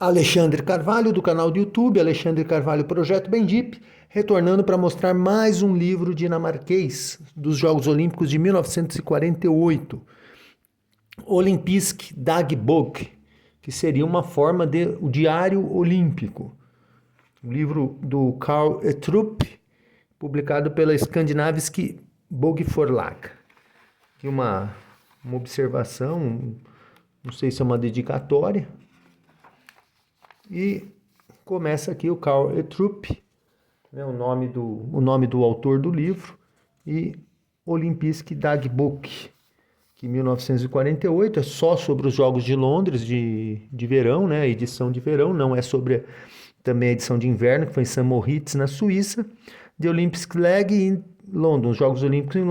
Alexandre Carvalho, do canal do YouTube, Alexandre Carvalho Projeto Bendip, retornando para mostrar mais um livro dinamarquês dos Jogos Olímpicos de 1948, Olympisk Dagbok, que seria uma forma de o Diário Olímpico, um livro do Carl Ettrup, publicado pela Skandinavisk Bogforlag. Aqui uma observação, não sei se é uma dedicatória. E começa aqui o Carl Ettrup, né, o nome do autor do livro, e Olympisk Dagbok, que em 1948 é só sobre os Jogos de Londres de verão, né, a edição de verão, não é sobre também a edição de inverno, que foi em St. Moritz, na Suíça, de Olympisk Leg em Londres, os Jogos Olímpicos em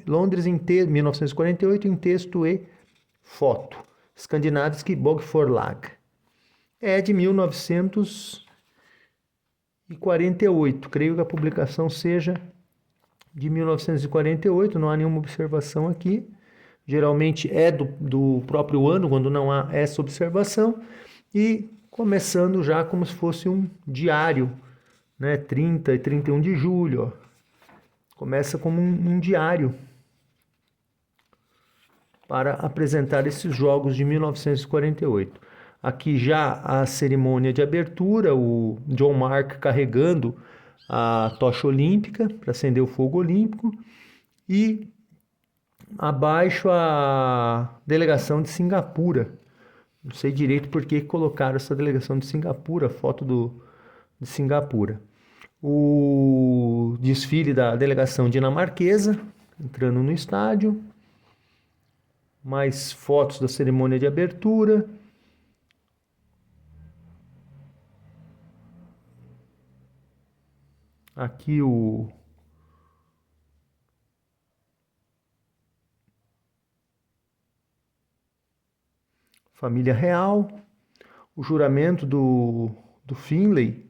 Londres em 1948, em texto e foto. Skandinavisk Bogforlag. É de 1948, creio que a publicação seja de 1948, não há nenhuma observação aqui. Geralmente é do próprio ano, quando não há essa observação. E começando já como se fosse um diário, né? 30 e 31 de julho. Ó. Começa como um diário para apresentar esses jogos de 1948. Aqui já a cerimônia de abertura, o John Mark carregando a tocha olímpica para acender o fogo olímpico e abaixo a delegação de Singapura. Não sei direito por que colocaram essa delegação de Singapura, a foto de Singapura. O desfile da delegação dinamarquesa entrando no estádio. Mais fotos da cerimônia de abertura. Aqui o família real, o juramento do Finlay,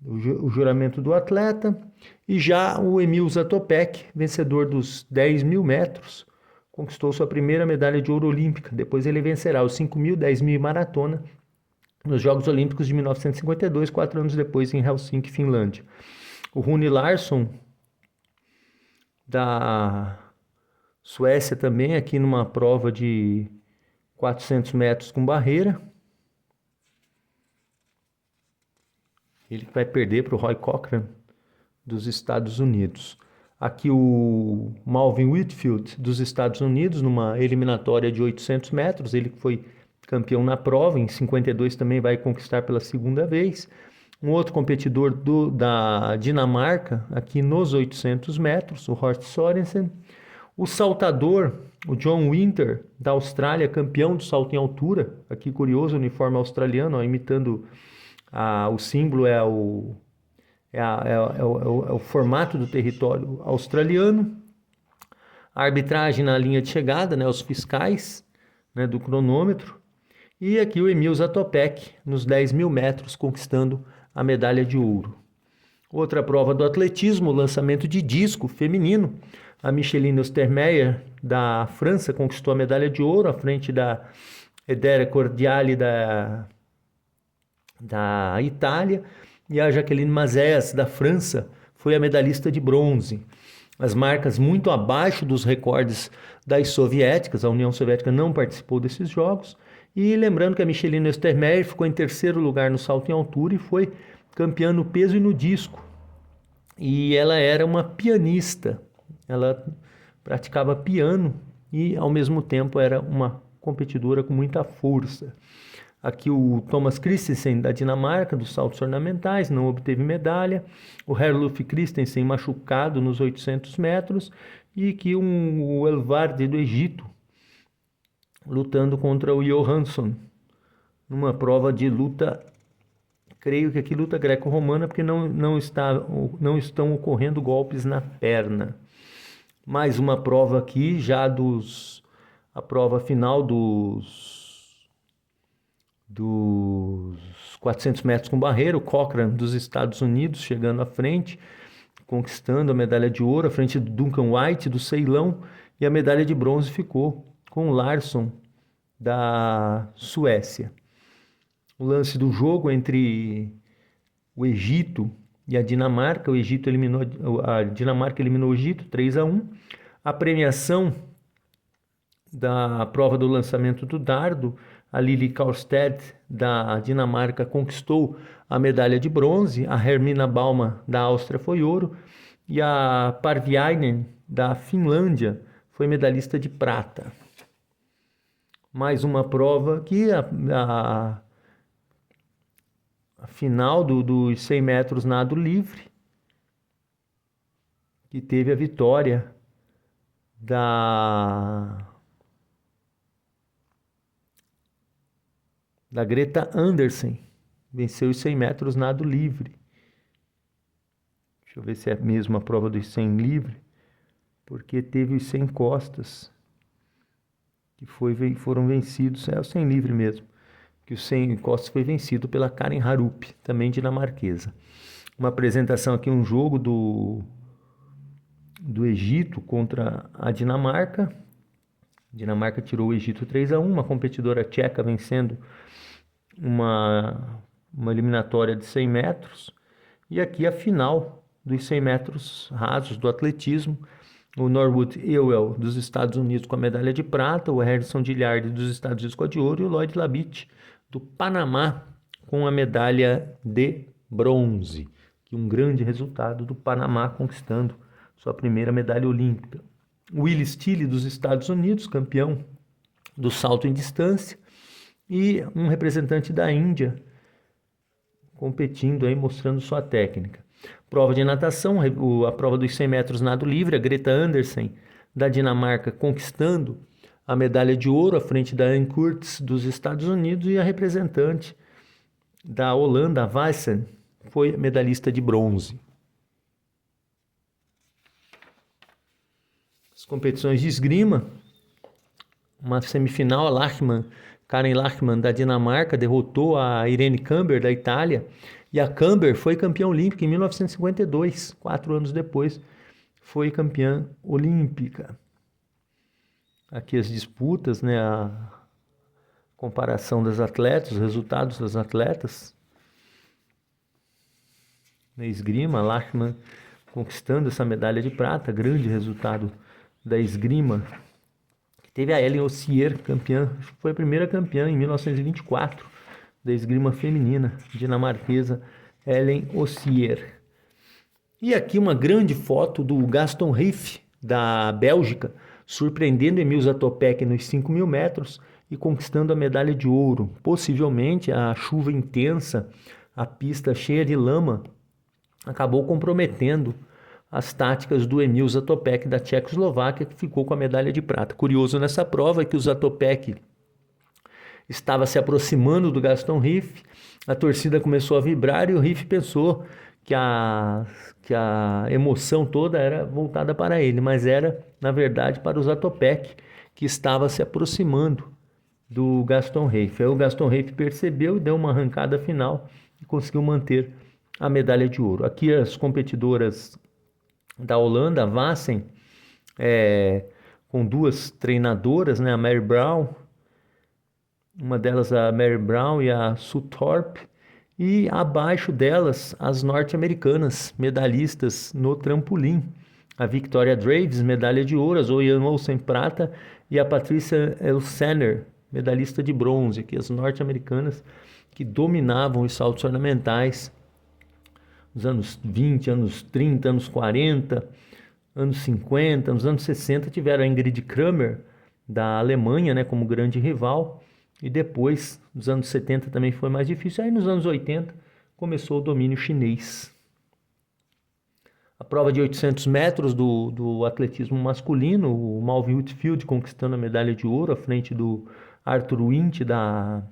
o juramento do atleta, e já o Emil Zatopek, vencedor dos 10.000 metros, conquistou sua primeira medalha de ouro olímpica. Depois ele vencerá os 5.000, 10.000 e maratona nos Jogos Olímpicos de 1952, 4 anos depois em Helsinki, Finlândia. O Rune Larsson, da Suécia também, aqui numa prova de 400 metros com barreira. Ele vai perder para o Roy Cochran, dos Estados Unidos. Aqui o Malvin Whitfield, dos Estados Unidos, numa eliminatória de 800 metros. Ele foi campeão na prova, em 52 também vai conquistar pela segunda vez. Um outro competidor da Dinamarca, aqui nos 800 metros, o Horst Sorensen. O saltador, o John Winter, da Austrália, campeão do salto em altura. Aqui curioso, o uniforme australiano, ó, imitando o símbolo, é o formato do território australiano. A arbitragem na linha de chegada, né, os fiscais, né, do cronômetro. E aqui o Emil Zatopek, nos 10.000 metros, conquistando a medalha de ouro. Outra prova do atletismo, o lançamento de disco feminino. A Micheline Ostermeyer, da França, conquistou a medalha de ouro à frente da Edera Cordiali, da Itália. E a Jacqueline Mazès, da França, foi a medalhista de bronze. As marcas muito abaixo dos recordes das soviéticas, a União Soviética não participou desses jogos. E lembrando que a Micheline Ostermeyer ficou em terceiro lugar no salto em altura e foi campeã no peso e no disco. E ela era uma pianista, ela praticava piano e ao mesmo tempo era uma competidora com muita força. Aqui o Thomas Christensen, da Dinamarca, dos saltos ornamentais, não obteve medalha. O Herluf Christensen, machucado nos 800 metros. E aqui o Elvarde, do Egito, lutando contra o Johansson, numa prova de luta, creio que aqui luta greco-romana, porque não estão ocorrendo golpes na perna. Mais uma prova aqui, já a prova final dos 400 metros com barreira, o Cochran, dos Estados Unidos, chegando à frente, conquistando a medalha de ouro, à frente do Duncan White, do Ceilão, e a medalha de bronze ficou com o Larsson, da Suécia. o lance do jogo entre o Egito e a Dinamarca. A Dinamarca eliminou o Egito 3-1. A premiação da prova do lançamento do dardo, a Lili Kaurstad da Dinamarca conquistou a medalha de bronze, a Hermina Bauma da Áustria foi ouro e a Parviainen da Finlândia foi medalhista de prata. Mais uma prova aqui, a final dos 100 metros nado livre, que teve a vitória da Greta Andersen, venceu os 100 metros nado livre. Deixa eu ver se é mesmo a prova dos 100 livre, porque teve os 100 costas que foram vencidos, é o 100 livre mesmo, que o 100 costas foi vencido pela Karen Harup, também dinamarquesa. Uma apresentação aqui, um jogo do Egito contra a Dinamarca. A Dinamarca tirou o Egito 3-1, uma competidora tcheca vencendo uma eliminatória de 100 metros. E aqui a final dos 100 metros rasos do atletismo. O Norwood Ewell dos Estados Unidos com a medalha de prata, o Harrison Gilliard dos Estados Unidos com a de ouro e o Lloyd Labitte do Panamá com a medalha de bronze. Que um grande resultado do Panamá conquistando sua primeira medalha olímpica. Will Steele dos Estados Unidos, campeão do salto em distância, e um representante da Índia competindo aí, mostrando sua técnica. Prova de natação, a prova dos 100 metros nado livre, a Greta Andersen da Dinamarca conquistando a medalha de ouro à frente da Anne Kurtz dos Estados Unidos, e a representante da Holanda, a Weissen, foi medalhista de bronze. As competições de esgrima, uma semifinal, Karen Lachmann da Dinamarca derrotou a Irene Camber da Itália, e a Camber foi campeã olímpica em 1952, 4 anos depois foi campeã olímpica. Aqui as disputas, né, a comparação das atletas, os resultados das atletas. Na esgrima, Lachmann conquistando essa medalha de prata, grande resultado da esgrima. Teve a Ellen Ossier, campeã, foi a primeira campeã em 1924 da esgrima feminina, dinamarquesa Ellen Ossier. E aqui uma grande foto do Gaston Riff, da Bélgica, surpreendendo Emil Zatopek nos 5.000 metros e conquistando a medalha de ouro. Possivelmente a chuva intensa, a pista cheia de lama, acabou comprometendo as táticas do Emil Zatopek da Tchecoslováquia, que ficou com a medalha de prata. Curioso nessa prova é que o Zatopek estava se aproximando do Gaston Riff, a torcida começou a vibrar e o Riff pensou que a emoção toda era voltada para ele, mas era, na verdade, para o Zatopek, que estava se aproximando do Gaston Riff. Aí o Gaston Riff percebeu e deu uma arrancada final e conseguiu manter a medalha de ouro. Aqui as competidoras da Holanda, a Vassen, com duas treinadoras, né, a Mary Brown, uma delas a Mary Brown e a Sue Thorpe, e abaixo delas as norte-americanas, medalhistas no trampolim, a Victoria Draves, medalha de ouro, a Zoe Olsen, prata, e a Patricia Elsener, medalhista de bronze, aqui as norte-americanas que dominavam os saltos ornamentais nos anos 20, anos 30, anos 40, anos 50, nos anos 60 tiveram a Ingrid Kramer, da Alemanha, né, como grande rival, e depois, nos anos 70 também foi mais difícil, aí nos anos 80 começou o domínio chinês. A prova de 800 metros do atletismo masculino, o Malvin Whitfield conquistando a medalha de ouro à frente do Arthur Wint da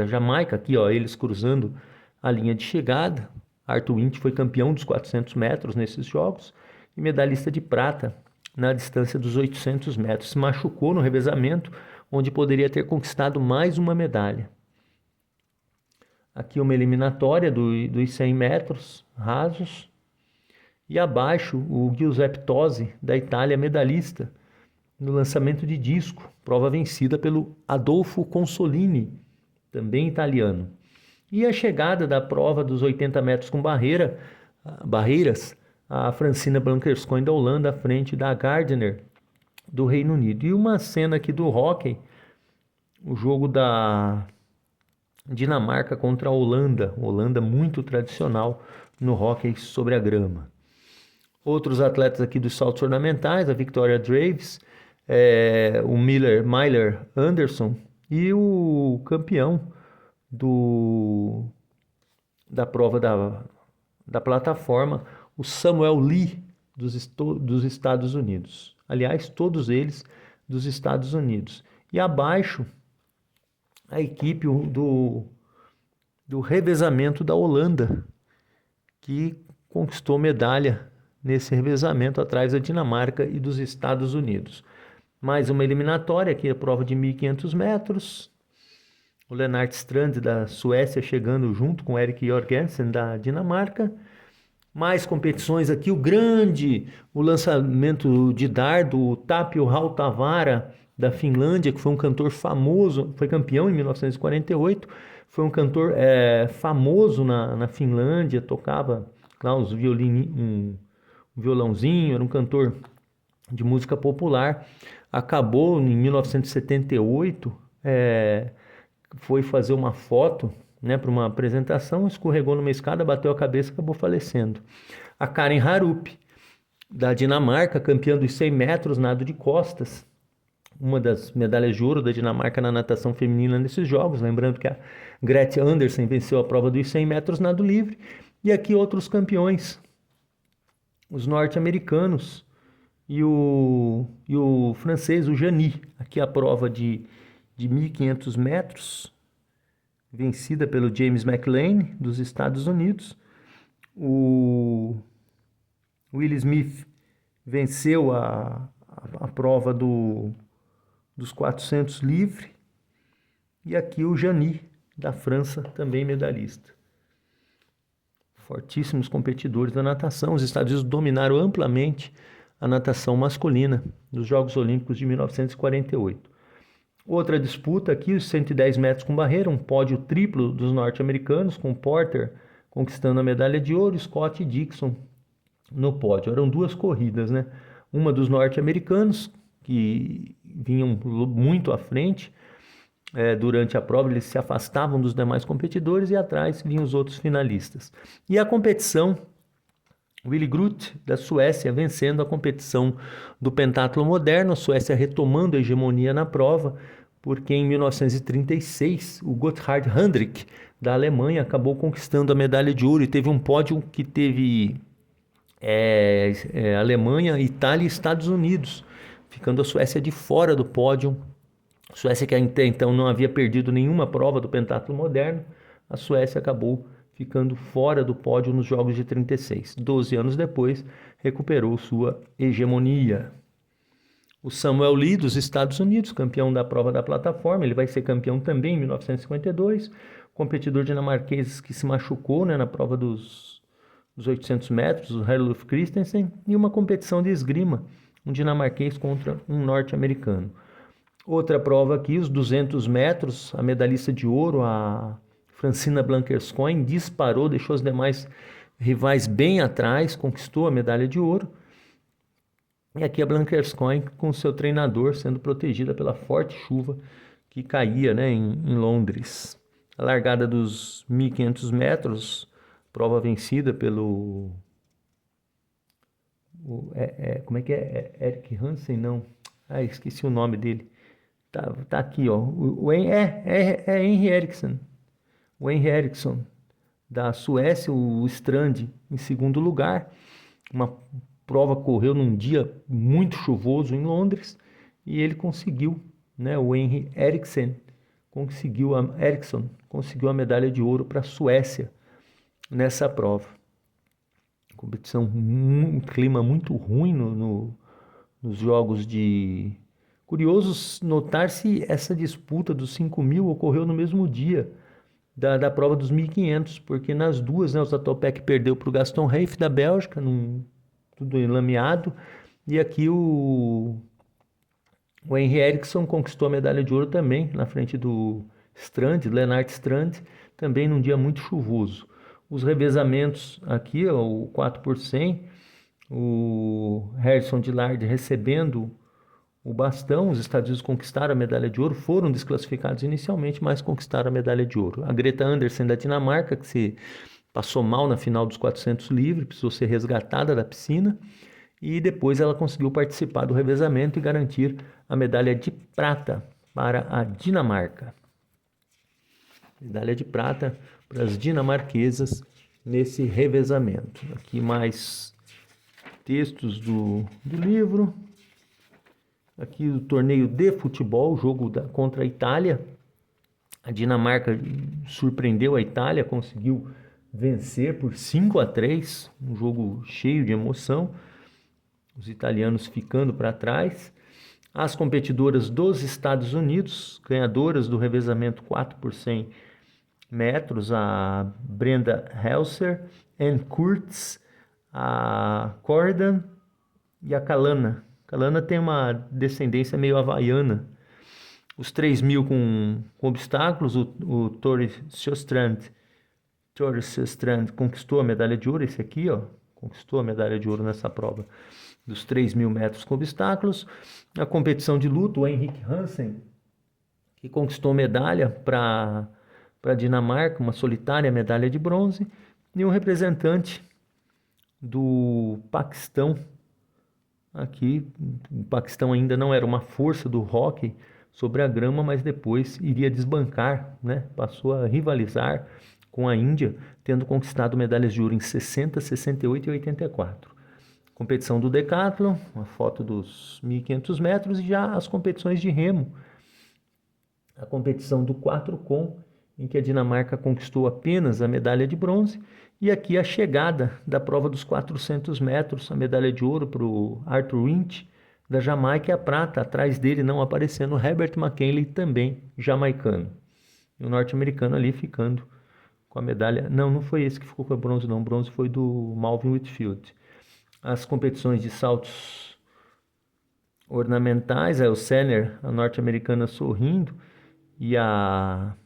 Jamaica, aqui ó, eles cruzando a linha de chegada. Arthur Wint foi campeão dos 400 metros nesses jogos e medalhista de prata na distância dos 800 metros. Se machucou no revezamento, onde poderia ter conquistado mais uma medalha. Aqui uma eliminatória dos 100 metros rasos. E abaixo o Giuseppe Tosi, da Itália, medalhista no lançamento de disco, prova vencida pelo Adolfo Consolini, também italiano. E a chegada da prova dos 80 metros com barreiras, a Francina Blankershoen da Holanda à frente da Gardner do Reino Unido. E uma cena aqui do hóquei, o jogo da Dinamarca contra a Holanda, Holanda muito tradicional no hóquei sobre a grama. Outros atletas aqui dos saltos ornamentais, a Victoria Draves, o Myler Anderson e o campeão da prova da plataforma, o Samuel Lee, dos Estados Unidos. Aliás, todos eles dos Estados Unidos. E abaixo, a equipe do revezamento da Holanda, que conquistou medalha nesse revezamento atrás da Dinamarca e dos Estados Unidos. Mais uma eliminatória, aqui a prova de 1.500 metros. O Lennart Strand da Suécia chegando junto com o Erik Jorgensen da Dinamarca. Mais competições aqui, o lançamento de dardo, o Tapio Hautavara da Finlândia, que foi um cantor famoso, foi campeão em 1948, foi um cantor famoso na Finlândia, tocava lá um violãozinho, era um cantor de música popular. Acabou em 1978, foi fazer uma foto, né, para uma apresentação, escorregou numa escada, bateu a cabeça e acabou falecendo. A Karen Harup, da Dinamarca, campeã dos 100 metros, nado de costas, uma das medalhas de ouro da Dinamarca na natação feminina nesses jogos. Lembrando que a Grete Andersen venceu a prova dos 100 metros nado livre. E aqui outros campeões, os norte-americanos e o francês, o Jani. Aqui a prova de 1.500 metros, vencida pelo James McLean, dos Estados Unidos. O Will Smith venceu a prova dos 400 livre. E aqui o Jani, da França, também medalhista. Fortíssimos competidores da natação. Os Estados Unidos dominaram amplamente a natação masculina nos Jogos Olímpicos de 1948. Outra disputa aqui, os 110 metros com barreira, um pódio triplo dos norte-americanos, com Porter conquistando a medalha de ouro, Scott e Dixon no pódio. Eram duas corridas, né? Uma dos norte-americanos, que vinham muito à frente durante a prova, eles se afastavam dos demais competidores, e atrás vinham os outros finalistas. E a competição, Willy Groth, da Suécia, vencendo a competição do pentatlo moderno, a Suécia retomando a hegemonia na prova, porque em 1936 o Gotthard Hendrick, da Alemanha, acabou conquistando a medalha de ouro, e teve um pódio que teve Alemanha, Itália e Estados Unidos, ficando a Suécia de fora do pódio. A Suécia, que até então não havia perdido nenhuma prova do pentatlo moderno, a Suécia acabou ficando fora do pódio nos Jogos de 36. 12 anos depois, recuperou sua hegemonia. O Samuel Lee, dos Estados Unidos, campeão da prova da plataforma, ele vai ser campeão também em 1952, competidor dinamarquês que se machucou, né, na prova dos 800 metros, o Herluf Christensen, e uma competição de esgrima, um dinamarquês contra um norte-americano. Outra prova aqui, os 200 metros, a medalhista de ouro, a Francina Blankershoen, disparou, deixou os demais rivais bem atrás, conquistou a medalha de ouro. E aqui a Blankershoen com seu treinador, sendo protegida pela forte chuva que caía, né, em Londres. A largada dos 1.500 metros, prova vencida pelo... como é que é? Erik Hansen? Não. Esqueci o nome dele. Tá aqui, ó. Henri Eriksson. O Henri Eriksson, da Suécia, o Strand em segundo lugar. Uma prova correu num dia muito chuvoso em Londres, e ele conseguiu, né? O Henri Eriksson conseguiu a medalha de ouro para a Suécia nessa prova. Competição, um clima muito ruim nos jogos de... Curioso notar-se essa disputa dos 5.000 ocorreu no mesmo dia da prova dos 1.500, porque nas duas, né, o Zatopek perdeu para o Gaston Reiff da Bélgica, tudo enlameado, e aqui o Henri Eriksson conquistou a medalha de ouro também, na frente do Strand, Lennart Strand, também num dia muito chuvoso. Os revezamentos aqui, ó, o 4 por 100, o Harrison Dillard recebendo o bastão, os Estados Unidos conquistaram a medalha de ouro, foram desclassificados inicialmente, mas conquistaram a medalha de ouro. A Greta Andersen da Dinamarca, que se passou mal na final dos 400 livre, precisou ser resgatada da piscina, e depois ela conseguiu participar do revezamento e garantir a medalha de prata para a Dinamarca. Medalha de prata para as dinamarquesas nesse revezamento. Aqui mais textos do livro. Aqui o torneio de futebol, jogo contra a Itália. A Dinamarca surpreendeu a Itália, conseguiu vencer por 5-3, um jogo cheio de emoção. Os italianos ficando para trás. As competidoras dos Estados Unidos, ganhadoras do revezamento 4 por 100 metros, a Brenda Helser, Ann Kurtz, a Cordan e a Kalana. Kalana tem uma descendência meio havaiana. Os 3.000 com obstáculos, o Tore Sjöstrand conquistou a medalha de ouro, esse aqui, ó, conquistou a medalha de ouro nessa prova dos 3.000 metros com obstáculos. A competição de luta, o Henrik Hansen, que conquistou medalha para a Dinamarca, uma solitária medalha de bronze, e um representante do Paquistão. Aqui, o Paquistão ainda não era uma força do hóquei sobre a grama, mas depois iria desbancar, né? Passou a rivalizar com a Índia, tendo conquistado medalhas de ouro em 60, 68 e 84. Competição do decathlon, uma foto dos 1.500 metros, e já as competições de remo. A competição do 4 com, em que a Dinamarca conquistou apenas a medalha de bronze, e aqui a chegada da prova dos 400 metros, a medalha de ouro para o Arthur Winch, da Jamaica, e a prata, atrás dele não aparecendo, Herbert McKinley, também jamaicano. E o norte-americano ali ficando com a medalha. Não foi esse que ficou com a bronze, não. O bronze foi do Malvin Whitfield. As competições de saltos ornamentais, o Senner, a norte-americana, sorrindo, e a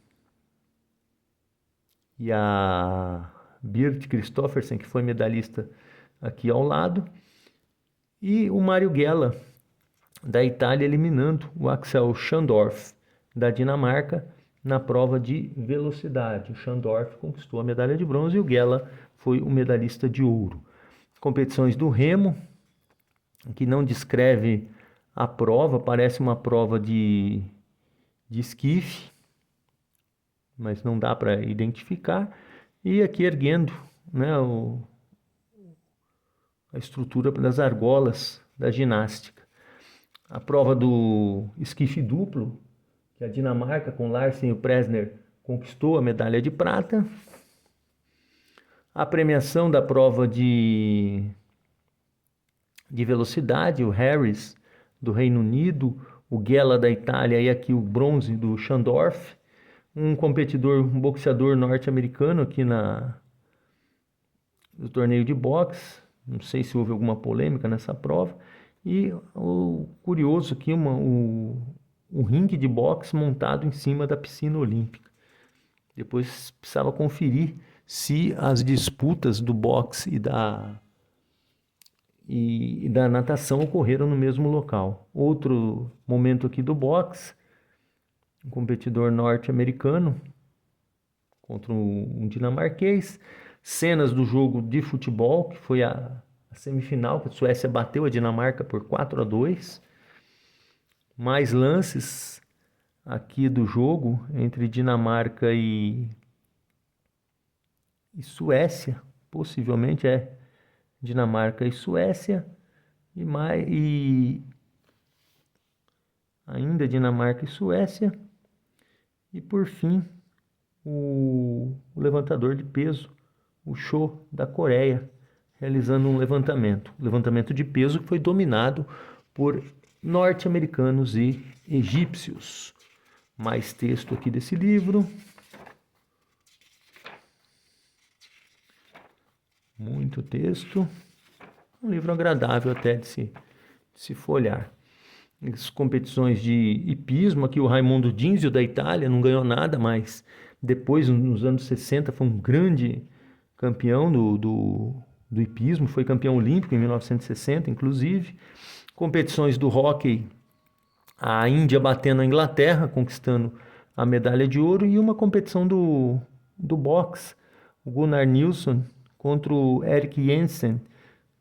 Birgit Christoffersen, que foi medalhista, aqui ao lado, e o Mário Gela, da Itália, eliminando o Axel Schandorf, da Dinamarca, na prova de velocidade. O Schandorf conquistou a medalha de bronze e o Gela foi o medalhista de ouro. Competições do remo, que não descreve a prova, parece uma prova de esquife, mas não dá para identificar. E aqui erguendo, né, a estrutura das argolas da ginástica. A prova do esquife duplo, que a Dinamarca, com Larsen e o Presner, conquistou a medalha de prata. A premiação da prova de velocidade, o Harris, do Reino Unido, o Gela, da Itália, e aqui o bronze do Schandorf. Um boxeador norte-americano aqui no torneio de boxe. Não sei se houve alguma polêmica nessa prova. E o curioso aqui, o ringue de boxe montado em cima da piscina olímpica. Depois precisava conferir se as disputas do boxe e da natação ocorreram no mesmo local. Outro momento aqui do boxe, um competidor norte-americano contra um dinamarquês. Cenas do jogo de futebol, que foi a semifinal, que a Suécia bateu a Dinamarca por 4-2. Mais lances aqui do jogo entre Dinamarca e Suécia, possivelmente Dinamarca e Suécia, e ainda Dinamarca e Suécia, e por fim o levantador de peso, o Cho, da Coreia, realizando um levantamento de peso que foi dominado por norte-americanos e egípcios. Mais texto aqui desse livro. Muito texto. Um livro agradável até de se folhear. As competições de hipismo, aqui o Raimundo Dínzio, da Itália, não ganhou nada, mas Depois, nos anos 60, foi um grande campeão do hipismo, foi campeão olímpico em 1960, inclusive. Competições do hóquei, a Índia batendo a Inglaterra, conquistando a medalha de ouro, e uma competição do boxe, o Gunnar Nilsson contra o Erik Jensen,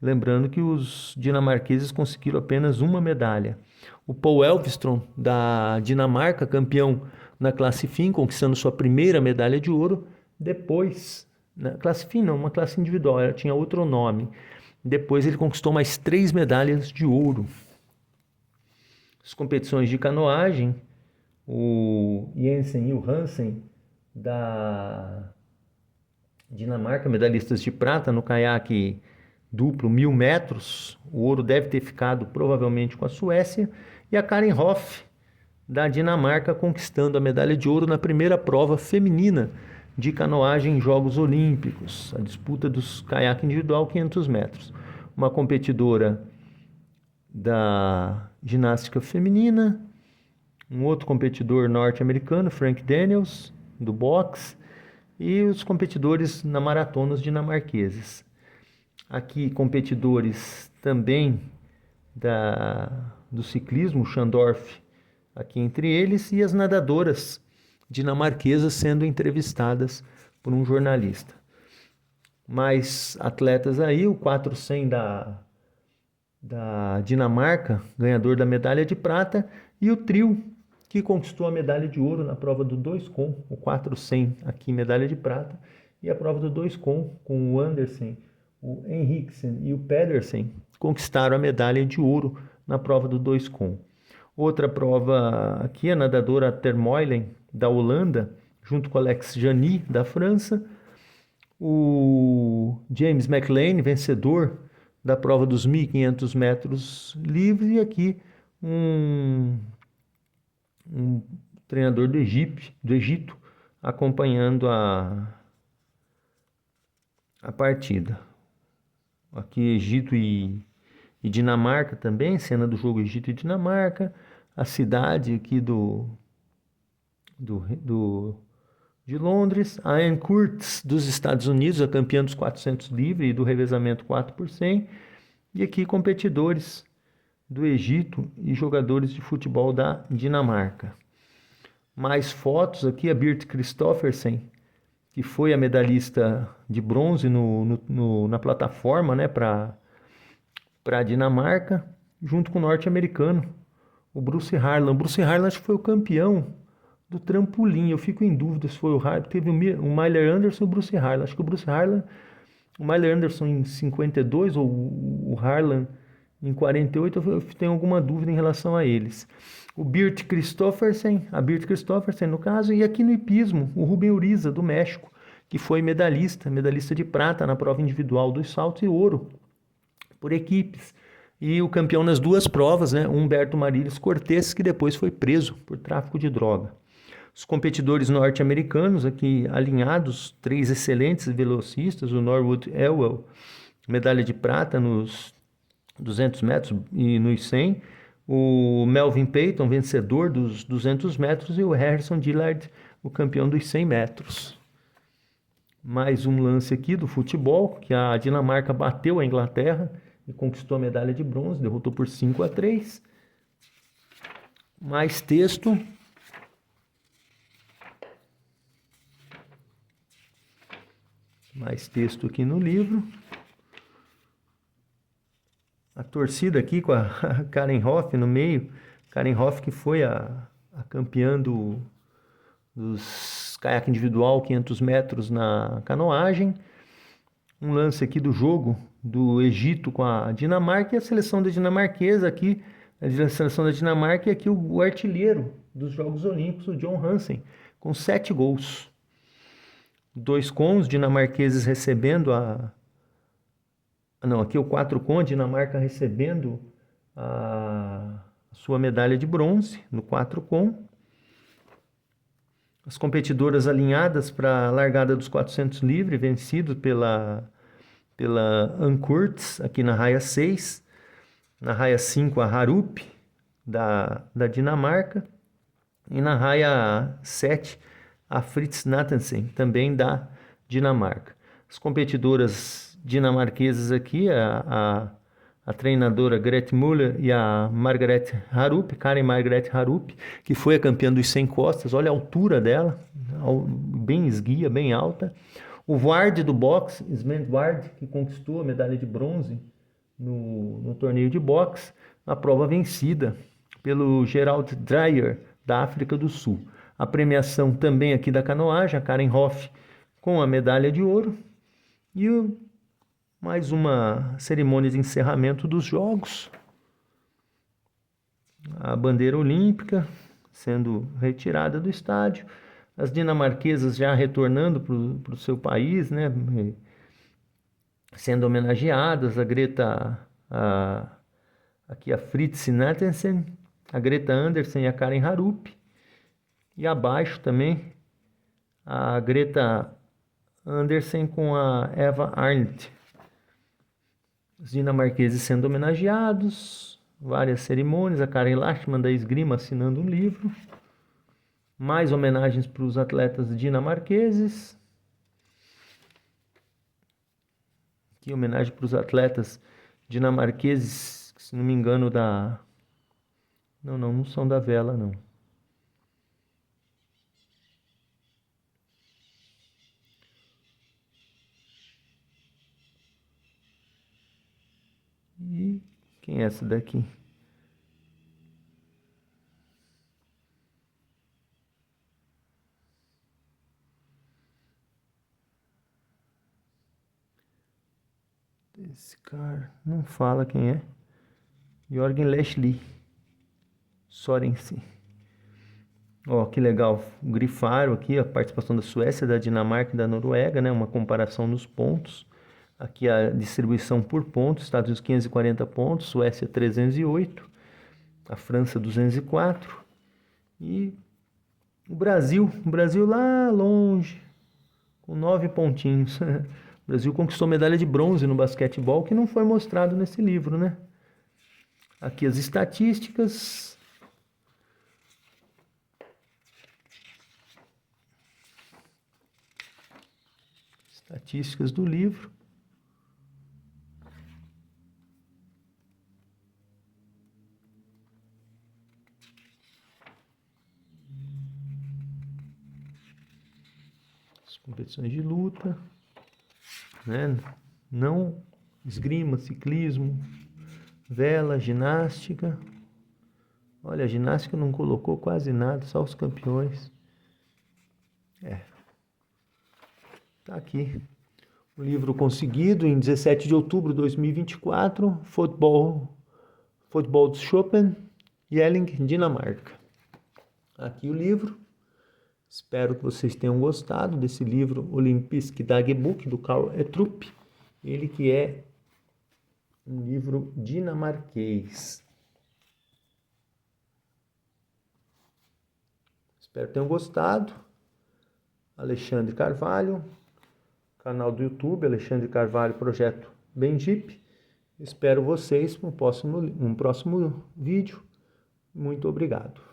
lembrando que os dinamarqueses conseguiram apenas uma medalha. O Paul Elvström, da Dinamarca, campeão na classe fim, conquistando sua primeira medalha de ouro. Depois, na classe fim não, uma classe individual, ela tinha outro nome. Depois ele conquistou mais 3 medalhas de ouro. As competições de canoagem, o Jensen e o Hansen, da Dinamarca, medalhistas de prata no caiaque duplo 1.000 metros. O ouro deve ter ficado provavelmente com a Suécia. E a Karen Hoff, da Dinamarca, conquistando a medalha de ouro na primeira prova feminina de canoagem em Jogos Olímpicos, a disputa dos caiaque individual 500 metros. Uma competidora da ginástica feminina, um outro competidor norte-americano, Frank Daniels, do boxe, e os competidores na maratona, os dinamarqueses. Aqui, competidores também do ciclismo, Schandorf, aqui entre eles, e as nadadoras dinamarquesas sendo entrevistadas por um jornalista. Mais atletas aí, o 400 da Dinamarca, ganhador da medalha de prata, e o trio que conquistou a medalha de ouro na prova do 2 com, o 400 aqui medalha de prata, e a prova do 2 com o Andersen, o Henriksen e o Pedersen, conquistaram a medalha de ouro na prova do 2 com. Outra prova aqui, a nadadora Termoilen, da Holanda, junto com Alex Jani, da França, o James McLean, vencedor da prova dos 1.500 metros livres, e aqui um treinador do Egito acompanhando a partida. Aqui Egito e Dinamarca também, cena do jogo Egito e Dinamarca, a cidade aqui de Londres, a Anne Curtis dos Estados Unidos, a campeã dos 400 livre e do revezamento 4 por 100, e aqui competidores do Egito e jogadores de futebol da Dinamarca. Mais fotos aqui, a Birte Christoffersen, que foi a medalhista de bronze na plataforma, né, para a Dinamarca, junto com o norte-americano, o Bruce Harlan. O Bruce Harlan acho que foi o campeão do trampolim. Eu fico em dúvida se foi o Harlan. Teve o Myler Anderson e o Bruce Harlan. Acho que o Myler Anderson em 52 ou o Harlan em 48, eu tenho alguma dúvida em relação a eles. O Birte Christoffersen, a Birte Christoffersen no caso, e aqui no hipismo, o Rubem Uriza, do México, que foi medalhista de prata na prova individual dos saltos e ouro por equipes. E o campeão nas duas provas, né, Humberto Mariles Cortés, que depois foi preso por tráfico de droga. Os competidores norte-americanos aqui alinhados, 3 excelentes velocistas, o Norwood Ewell, medalha de prata nos 200 metros e nos 100, o Melvin Peyton, vencedor dos 200 metros, e o Harrison Dillard, o campeão dos 100 metros. Mais um lance aqui do futebol, que a Dinamarca bateu a Inglaterra e conquistou a medalha de bronze, derrotou por 5-3. Mais texto. Mais texto aqui no livro. A torcida aqui com a Karen Hoff no meio. Karen Hoff, que foi a campeã dos caiaque individual 500 metros na canoagem. Um lance aqui do jogo do Egito com a Dinamarca, e a seleção da dinamarquesa aqui, a seleção da Dinamarca, e aqui o artilheiro dos Jogos Olímpicos, o John Hansen, com 7 gols. 2 com, os dinamarqueses recebendo aqui o 4 com, a Dinamarca recebendo a sua medalha de bronze no 4 com. As competidoras alinhadas para a largada dos 400 livre, vencido pela Anne Curtis, aqui na raia 6. Na raia 5, a Harup, da Dinamarca. E na raia 7, a Fritz Nathansen, também da Dinamarca. As competidoras dinamarquesas aqui, a treinadora Grete Müller e a Margrethe Harup, Karen Margrethe Harup, que foi a campeã dos 100 costas. Olha a altura dela, bem esguia, bem alta. O Ward do boxe, Sven Ward, que conquistou a medalha de bronze no torneio de boxe, a prova vencida pelo Gerald Dreyer, da África do Sul. A premiação também aqui da canoagem, a Karen Hoff com a medalha de ouro. E mais uma cerimônia de encerramento dos Jogos. A bandeira olímpica sendo retirada do estádio. As dinamarquesas já retornando para o seu país, né? Sendo homenageadas. A Greta, aqui a Fritz Nathansen, a Greta Andersen e a Karen Harup. E abaixo também a Greta Andersen com a Eva Arndt. Os dinamarqueses sendo homenageados, várias cerimônias, a Karen Lachmann da esgrima assinando um livro, mais homenagens para os atletas dinamarqueses. Aqui homenagem para os atletas dinamarqueses, se não me engano não são da vela não. E quem é essa daqui? Esse cara não fala quem é. Jorgen Leslie Sorensen. Ó, que legal. Grifaram aqui a participação da Suécia, da Dinamarca e da Noruega, né? Uma comparação nos pontos. Aqui a distribuição por pontos, Estados Unidos 540 pontos, Suécia 308, a França 204 e o Brasil lá longe, com 9 pontinhos. O Brasil conquistou medalha de bronze no basquetebol, que não foi mostrado nesse livro, né? Aqui as estatísticas. Estatísticas do livro. Competições de luta, né? Não esgrima, ciclismo, vela, ginástica. Olha, a ginástica não colocou quase nada, só os campeões. Tá aqui. O livro conseguido em 17 de outubro de 2024, Fotbollscuppen, Jelling, Dinamarca. Aqui o livro. Espero que vocês tenham gostado desse livro Olympisk Dagbok, do Carl Ettrup. Ele que é um livro dinamarquês. Espero que tenham gostado. Alexandre Carvalho, canal do YouTube, Alexandre Carvalho, Projeto Bendip. Espero vocês no próximo vídeo. Muito obrigado.